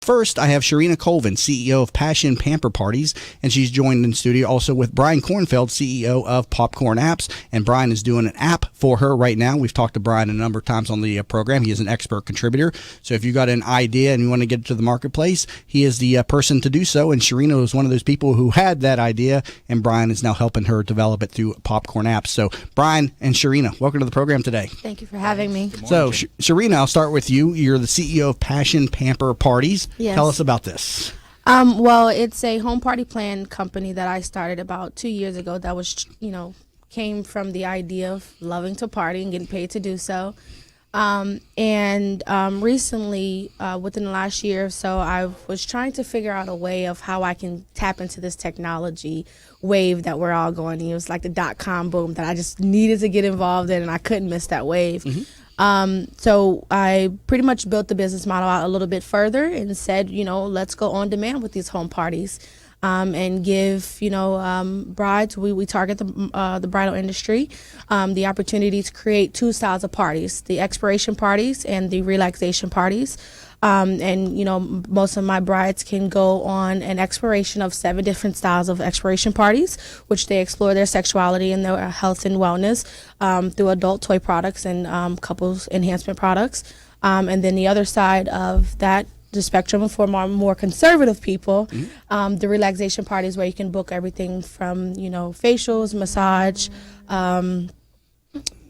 First, I have Charena Colvin, CEO of PassionPamperParties, and she's joined in studio also with Brian Kornfeld, CEO of Popcorn Apps, and Brian is doing an app for her right now. We've talked to Brian a number of times on the program. He is an expert contributor, so if you've got an idea and you want to get it to the marketplace, he is the person to do so, and Charena was one of those people who had that idea, and Brian is now helping her develop it through Popcorn Apps. So, Brian and Charena, welcome to the program today. Thank you for having me. So, Charena, I'll start with you. You're the CEO of PassionPamperParties. Yes. Tell us about this. Well, it's a home party plan company that I started about 2 years ago that was, came from the idea of loving to party and getting paid to do so. Recently, within the last year or so, I was trying to figure out a way of how I can tap into this technology wave that we're all going. It was like the .com boom that I just needed to get involved in, and I couldn't miss that wave. Mm-hmm. So I pretty much built the business model out a little bit further and said, let's go on demand with these home parties. And give brides, we target the bridal industry, the opportunity to create two styles of parties: the exploration parties and the relaxation parties. Most of my brides can go on an exploration of 7 different styles of exploration parties, which they explore their sexuality and their health and wellness through adult toy products and couples enhancement products. And then the other side of that, the spectrum for more conservative people, the relaxation parties where you can book everything from facials, massage,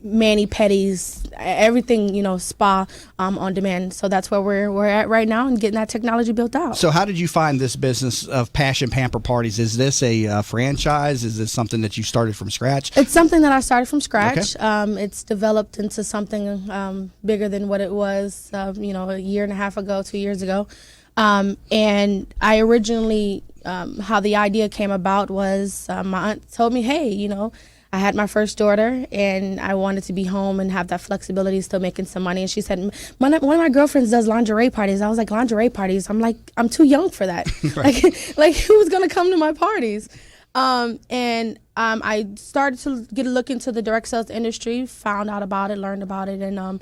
mani-pedis, everything, spa on demand. So that's where we're at right now and getting that technology built out. So how did you find this business of Passion Parties? Is this a franchise? Is this something that you started from scratch? It's something that I started from scratch. Okay. It's developed into something bigger than what it was, a year and a half ago, 2 years ago. And I originally, how the idea came about was my aunt told me, hey, I had my first daughter and I wanted to be home and have that flexibility, still making some money. And she said, one of my girlfriends does lingerie parties. I was like, lingerie parties? I'm like, I'm too young for that. Right. like who's going to come to my parties? I started to get a look into the direct sales industry, found out about it, learned about it. And I'm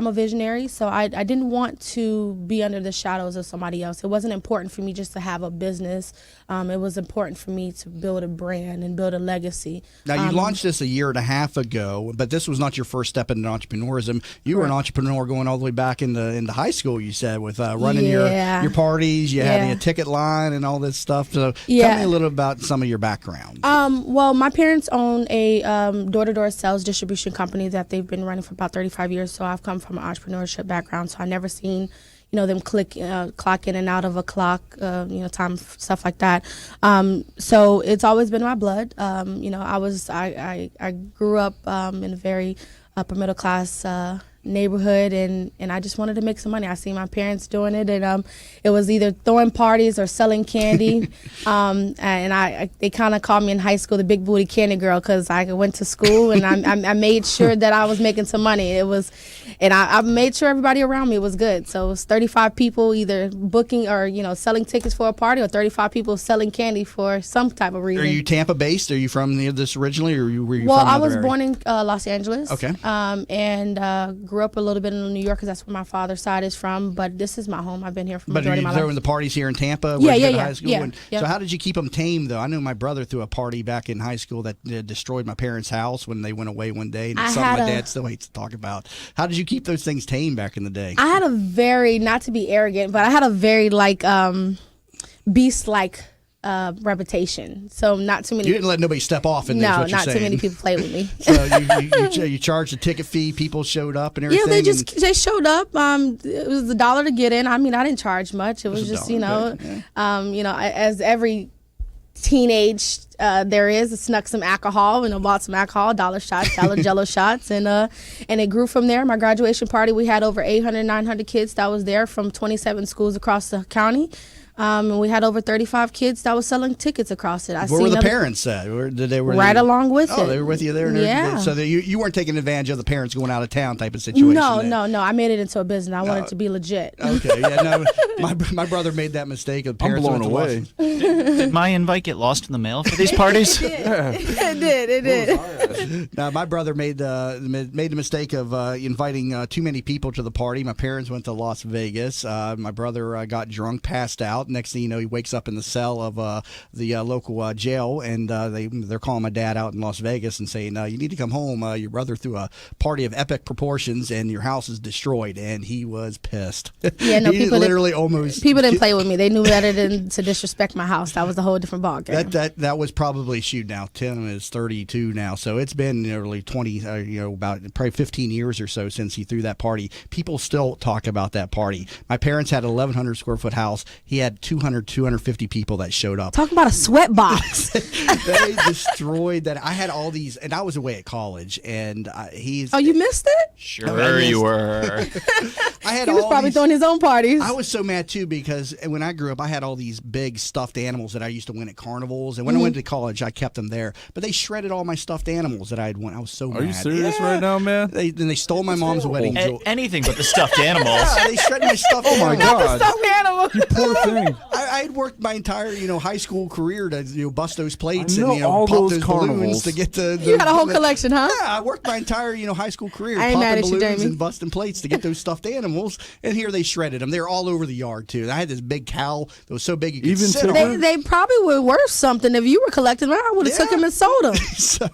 a visionary, so I didn't want to be under the shadows of somebody else. It wasn't important for me just to have a business. It was important for me to build a brand and build a legacy. Now, you launched this a year and a half ago, but this was not your first step into entrepreneurism. You were an entrepreneur going all the way back into high school, you said, with running your parties. You had a ticket line and all this stuff. So tell me a little about some of your background. Well, my parents own a door-to-door sales distribution company that they've been running for about 35 years. So I've come from an entrepreneurship background. So I've never seen, them clock in and out of a clock, time, stuff like that. So it's always been my blood. I grew up in a very upper middle class neighborhood, and I just wanted to make some money. I seen my parents doing it, and it was either throwing parties or selling candy. They kind of called me in high school the big booty candy girl because I went to school and I made sure that I was making some money. I made sure everybody around me was good. So it was 35 people either booking or selling tickets for a party, or 35 people selling candy for some type of reason. Are you Tampa based? Are you from this originally, or were you from another I was area? Born in Los Angeles. Okay. And grew up a little bit in New York because that's where my father's side is from. But this is my home. I've been here for the majority of my life. But are you throwing the parties here in Tampa? High school? So how did you keep them tame, though? I know my brother threw a party back in high school that destroyed my parents' house when they went away one day. And it's something my dad still hates to talk about. How did you keep those things tame back in the day? I had a very, not to be arrogant, but I had a very beast-like reputation. So not too many. You didn't let nobody step off in there. No, not too many people play with me. So you charged a ticket fee. People showed up and everything. Yeah, they showed up. It was $1 to get in. I mean, I didn't charge much. It was just as every teenage there snuck some alcohol and bought some alcohol, dollar shots, Jello shots, and it grew from there. My graduation party, we had over 800, 900 kids that was there from 27 schools across the county. And we had over 35 kids that was selling tickets across it. Where were the parents at? Right along with it. Oh, they were with you there? Yeah. So you weren't taking advantage of the parents going out of town type of situation? No. I made it into a business. I wanted it to be legit. Okay, yeah, no. My brother made that mistake. Of parents I'm blown away. Did my invite get lost in the mail for these parties? It did. Now, my brother made the mistake of inviting too many people to the party. My parents went to Las Vegas. My brother got drunk, passed out. Next thing you know, he wakes up in the cell of the local jail, and they're calling my dad out in Las Vegas and saying, you need to come home. Your brother threw a party of epic proportions, and your house is destroyed. And he was pissed. Yeah, no, people didn't play with me. They knew better than to disrespect my house. That was a whole different ballgame. That was probably now. Tim is 32 now, so it's been nearly 20, about probably 15 years or so since he threw that party. People still talk about that party. My parents had an 1,100 square foot house. He had 250 people that showed up. Talk about a sweat box. They destroyed that. I had all these, and I was away at college, and he's. Oh, you missed it? Sure, you were. He was probably throwing his own parties. I was so mad too because when I grew up, I had all these big stuffed animals that I used to win at carnivals, and when I went to college, I kept them there. But they shredded all my stuffed animals that I had won. I was so mad. Are you serious right now, man? They stole my mom's wedding jewelry. Anything but the stuffed animals. Yeah, they shredded my stuffed Oh my animals. God! Stuffed animal. You poor thing. I had worked my entire high school career to bust those plates I know and all pop those those carnivals. balloons to get to. You had a whole collection, huh? Yeah, I worked my entire high school career I ain't mad popping at you, balloons Jamie. and busting plates to get those stuffed animals, and here they shredded them. They're all over the yard too. I had this big cow that was so big you could Even sit on Tigger? it. They probably were worth something if you were collecting them. I would have took them and sold them. So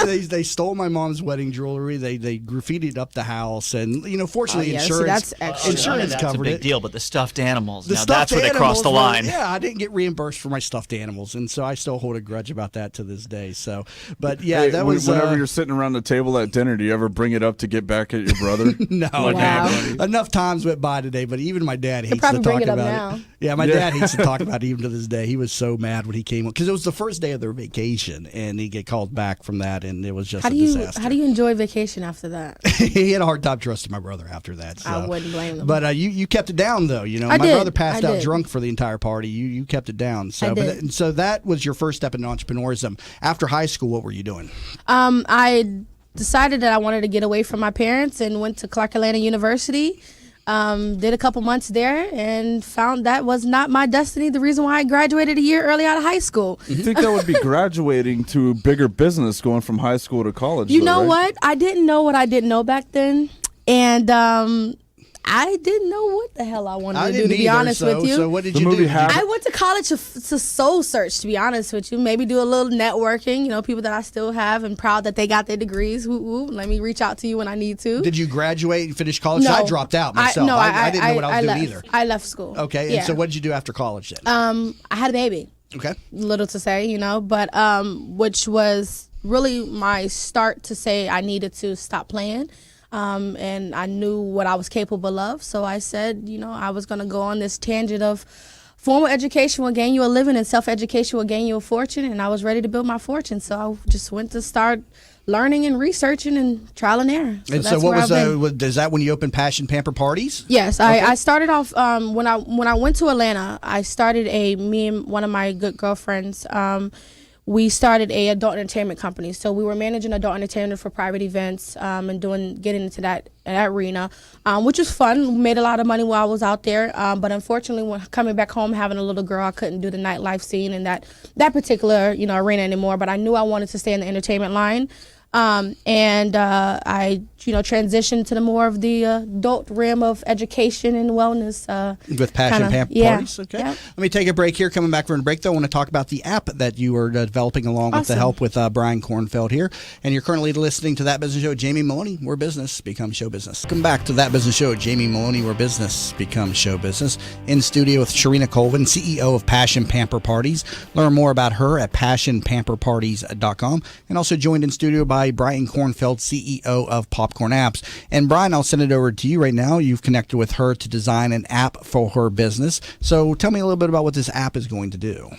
they stole my mom's wedding jewelry. They graffitied up the house, and fortunately, yeah, see, insurance that's insurance That's a covered big it. deal, but the stuffed animals, The now stuffed that's where they crossed the animals line. I didn't get reimbursed for my stuffed animals, and so I still hold a grudge about that to this day. So, but yeah, Hey, that was whenever you're sitting around the table at dinner, do you ever bring it up to get back at your brother? no. Wow. Enough times went by today, but even my dad hates to probably talk bring it up about now. it. Yeah, my dad hates to talk about it even to this day. He was so mad when he came because it was the first day of their vacation, and he get called back from that, and it was just a disaster. How do you enjoy vacation after that? He had a hard time trusting my brother after that. So. I wouldn't blame him. But you kept it down, though. My did. brother passed I out did. drunk for the entire party. You kept it down. So, I did. But so that was your first step in entrepreneurism. After high school, what were you doing? I decided that I wanted to get away from my parents and went to Clark Atlanta University. Did a couple months there and found that was not my destiny. The reason why I graduated a year early out of high school. You think that would be graduating to bigger business going from high school to college? You though, know right? what? I didn't know what I didn't know back then. And I didn't know what the hell I wanted to do, to be honest with you. So what did The you movie do? Habit- I went to college to soul search, to be honest with you. Maybe do a little networking, people that I still have and proud that they got their degrees. Woo-woo. Let me reach out to you when I need to. Did you graduate and finish college? No. I dropped out myself. I didn't know what I was doing left. either. I left school. Okay, Yeah. and so what did you do after college then? I had a baby. Okay. Little to say, but which was really my start to say I needed to stop playing. And I knew what I was capable of. So I said, I was going to go on this tangent of formal education will gain you a living and self-education will gain you a fortune. And I was ready to build my fortune. So I just went to start learning and researching and trial and error. And that's so what where was I've been. is that when you opened Passion Pamper Parties? Yes, Okay. I started off when I went to Atlanta. I started me and one of my good girlfriends. We started a adult entertainment company. So we were managing adult entertainment for private events and getting into that arena, which was fun. We made a lot of money while I was out there. But unfortunately, when coming back home, having a little girl, I couldn't do the nightlife scene in that particular arena anymore. But I knew I wanted to stay in the entertainment line. I transitioned to the more of the adult realm of education and wellness. With Passion Pamper Parties? Okay. Yeah. Let me take a break here. Coming back from the break, though, I want to talk about the app that you are developing along with the Awesome. help with Brian Kornfeld here. And you're currently listening to That Business Show. Jamie Maloney, where business becomes show business. Welcome back to That Business Show. Jamie Maloney, where business becomes show business. In studio with Charena Colvin, CEO of Passion Pamper Parties. Learn more about her at PassionPamperParties.com. And also joined in studio by Brian Kornfeld, CEO of Popcorn Apps. And Brian, I'll send it over to you right now. You've connected with her to design an app for her business. So tell me a little bit about what this app is going to do.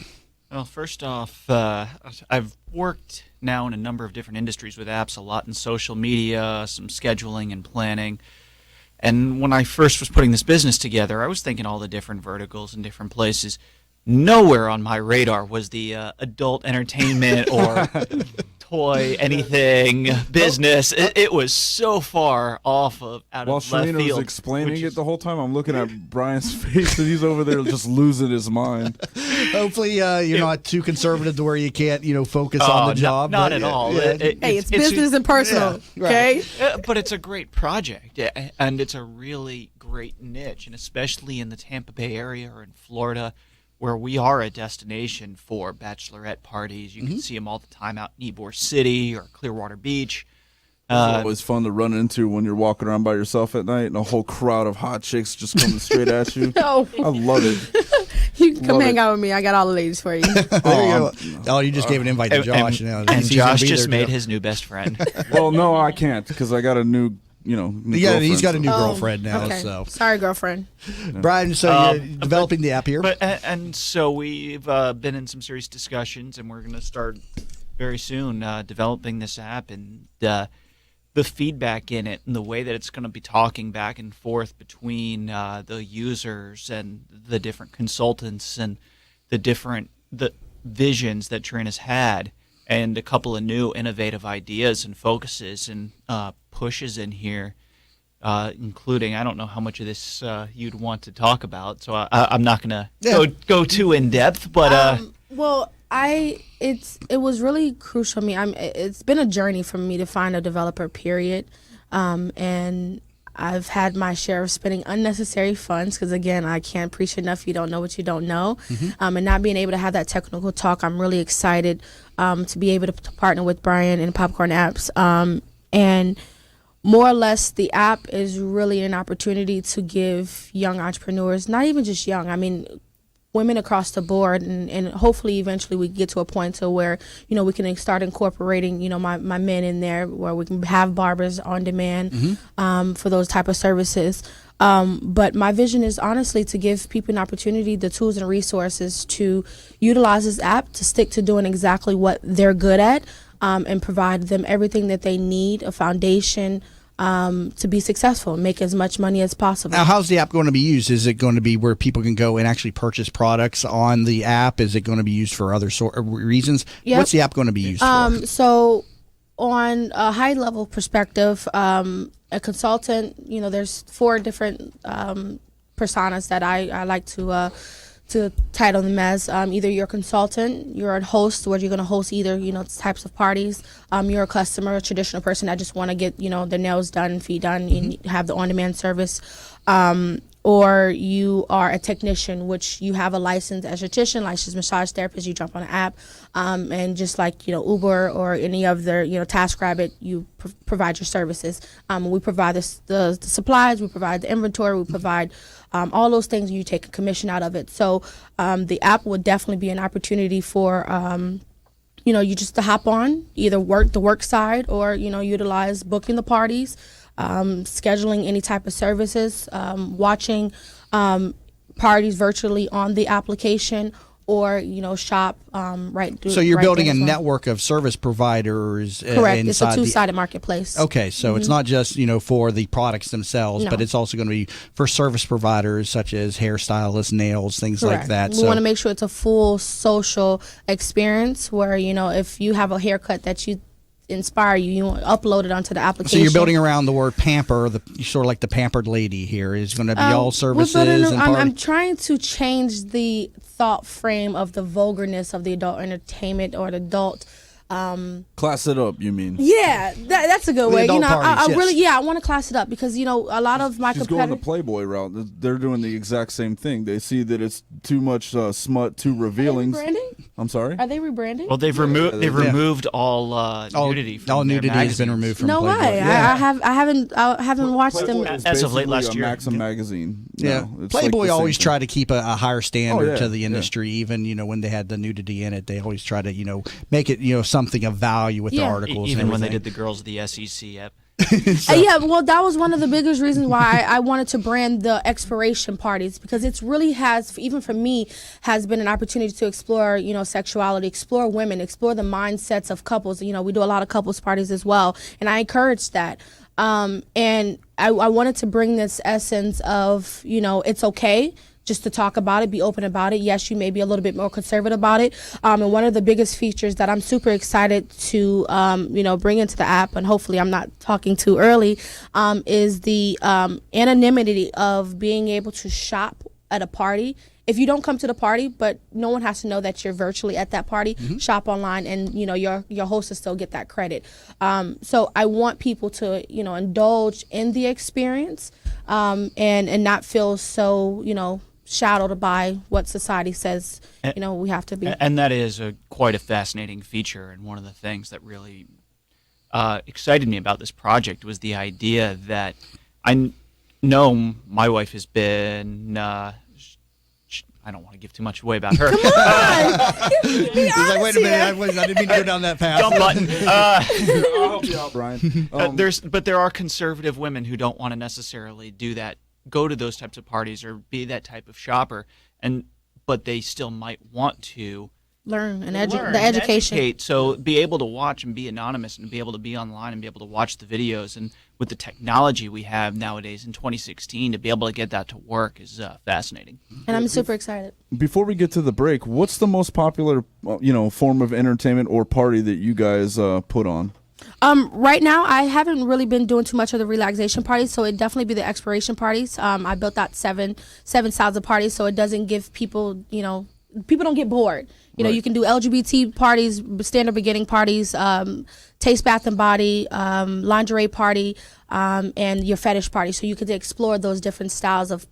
Well, first off, I've worked now in a number of different industries with apps, a lot in social media, some scheduling and planning. And when I first was putting this business together, I was thinking all the different verticals and different places. Nowhere on my radar was the adult entertainment or toy anything business. It was so far off of out While of left Charena field. was explaining it the whole time, I'm looking at Brian's face, and he's over there just losing his mind. Hopefully, you're not too conservative to where you can't, focus on the job. Not but, at all. yeah. Hey, it's business and personal, yeah, okay? But it's a great project, and it's a really great niche, and especially in the Tampa Bay area or in Florida, where we are a destination for bachelorette parties. You can see them all the time out in Ybor City or Clearwater Beach. It's always fun to run into when you're walking around by yourself at night and a whole crowd of hot chicks just coming straight at you. No. I love it. You can come Love hang it. out with me. I got all the ladies for you. There you go. You just gave an invite to Josh. And He's gonna Josh be just there, made too. his new best friend. Well, no, I can't because I got a new, new He's got a girlfriend, new so- girlfriend now. Okay. So, Sorry, girlfriend. Brian, so you're developing the app here. And so we've been in some serious discussions, and we're going to start very soon developing this app. And the feedback in it and the way that it's going to be talking back and forth between the users and the different consultants and the visions that Charena's had, and a couple of new innovative ideas and focuses and pushes in here, including, I don't know how much of this you'd want to talk about, so I'm not going to go too in depth, but Well, it was really crucial to me. It's been a journey for me to find a developer, period. And I've had my share of spending unnecessary funds because, again, I can't preach enough. You don't know what you don't know. And not being able to have that technical talk, I'm really excited to be able to partner with Brian and Popcorn Apps. And more or less, the app is really an opportunity to give young entrepreneurs, not even just young, I mean, women across the board, and hopefully eventually we get to a point to where, we can start incorporating, my men in there, where we can have barbers on demand for those type of services. But my vision is honestly to give people an opportunity, the tools and resources to utilize this app, to stick to doing exactly what they're good at, and provide them everything that they need, a foundation to be successful and make as much money as possible. Now, how's the app going to be used? Is it going to be where people can go and actually purchase products on the app? Is it going to be used for other reasons? Yep. What's the app going to be used for? So on a high level perspective, a consultant, there's 4 different personas that I like to title them as. Either you're a consultant, you're a host, where you're going to host either, types of parties. You're a customer, a traditional person that just want to get, their nails done, feet done, and have the on-demand service. Or you are a technician, which you have a licensed esthetician, licensed massage therapist. You jump on an app, and just like Uber or any other TaskRabbit, you provide your services. We provide the supplies, we provide the inventory, we provide all those things. You take a commission out of it. So the app would definitely be an opportunity for you just to hop on, either work the work side or utilize booking the parties. Scheduling any type of services, watching parties virtually on the application, or shop right. So you're right building there a as well. network of service providers. Correct. It's a inside two-sided marketplace. Okay, so it's not just for the products themselves, No. but it's also going to be for service providers such as hairstylists, nails, things Correct. like that. We want to make sure it's a full social experience where if you have a haircut that you inspire you upload it onto the application. So you're building around the word pamper, sort of like the pampered lady here is going to be all services. I'm trying to change the thought frame of the vulgarness of the adult entertainment or the adult. Class it up, you mean? Yeah, that's a good way. adult I parties, yes. really, I want to class it up because a lot of my She's going the competitors. Playboy route. They're doing the exact same thing. They see that it's too much smut, too revealing. Rebranding? I'm sorry? Are they rebranding? well, they've removed all nudity from all their nudity has been magazines. removed from No Playboy. way. Yeah. I haven't watched Playboy them. is As of late basically last a year. Maxim magazine. Yeah, No, it's Playboy like the always same tried to keep a higher standard yeah, to the yeah. industry. Even when they had the nudity in it, they always try to make it something of value with Yeah. the articles. Even and when they everything. did the girls of the SEC app. Yeah, well, that was one of the biggest reasons why I wanted to brand the Exploration Parties, because it's really has, even for me, has been an opportunity to explore, sexuality, explore women, explore the mindsets of couples. We do a lot of couples parties as well, and I encourage that. And I wanted to bring this essence of, it's okay just to talk about it, be open about it. Yes, you may be a little bit more conservative about it. And one of the biggest features that I'm super excited to, bring into the app, and hopefully I'm not talking too early, is the anonymity of being able to shop at a party. If you don't come to the party, but no one has to know that you're virtually at that party, shop online, and your host will still get that credit. So I want people to indulge in the experience, and not feel so shadowed by what society says we have to be. And that is quite a fascinating feature, and one of the things that really excited me about this project was the idea that I know my wife has been. I don't want to give too much away about her. Come on! He's like, wait a minute, I didn't mean to go down that path. Dumb button. I'll help you out, Brian. But there are conservative women who don't want to necessarily do that, go to those types of parties or be that type of shopper, but they still might want to learn and the education. Educate, so be able to watch and be anonymous and be able to be online and be able to watch the videos. And with the technology we have nowadays in 2016, to be able to get that to work is fascinating. And I'm super excited. Before we get to the break, what's the most popular form of entertainment or party that you guys put on? Right now, I haven't really been doing too much of the relaxation parties, so it'd definitely be the exploration parties. I built out seven styles of parties, so it doesn't give people, people don't get bored. Right. You can do LGBT parties, standard beginning parties, taste, bath and body, lingerie party, and your fetish party. So you could explore those different styles of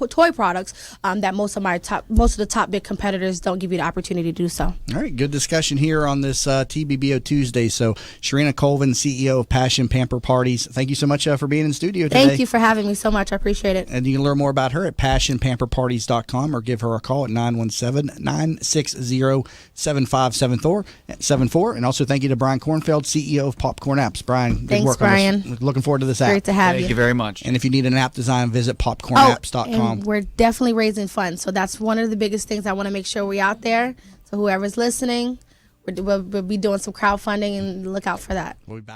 toy products that most of the top big competitors don't give you the opportunity to do so. All right, good discussion here on this TBBO Tuesday. So Charena Colvin, CEO of PassionPamperParties, thank you so much for being in studio today. Thank you for having me so much. I appreciate it. And you can learn more about her at PassionPamperParties.com or give her a call at 917-960-7574. And also thank you to Brian Kornfeld, CEO of Popcorn Apps. Brian, good Thanks, work Brian. on this. Looking forward to this app. Great to have you. Thank you very much. And if you need an app design, visit popcornapps.com. And we're definitely raising funds. So that's one of the biggest things I want to make sure we're out there. So whoever's listening, we'll be doing some crowdfunding, and look out for that. We'll be back.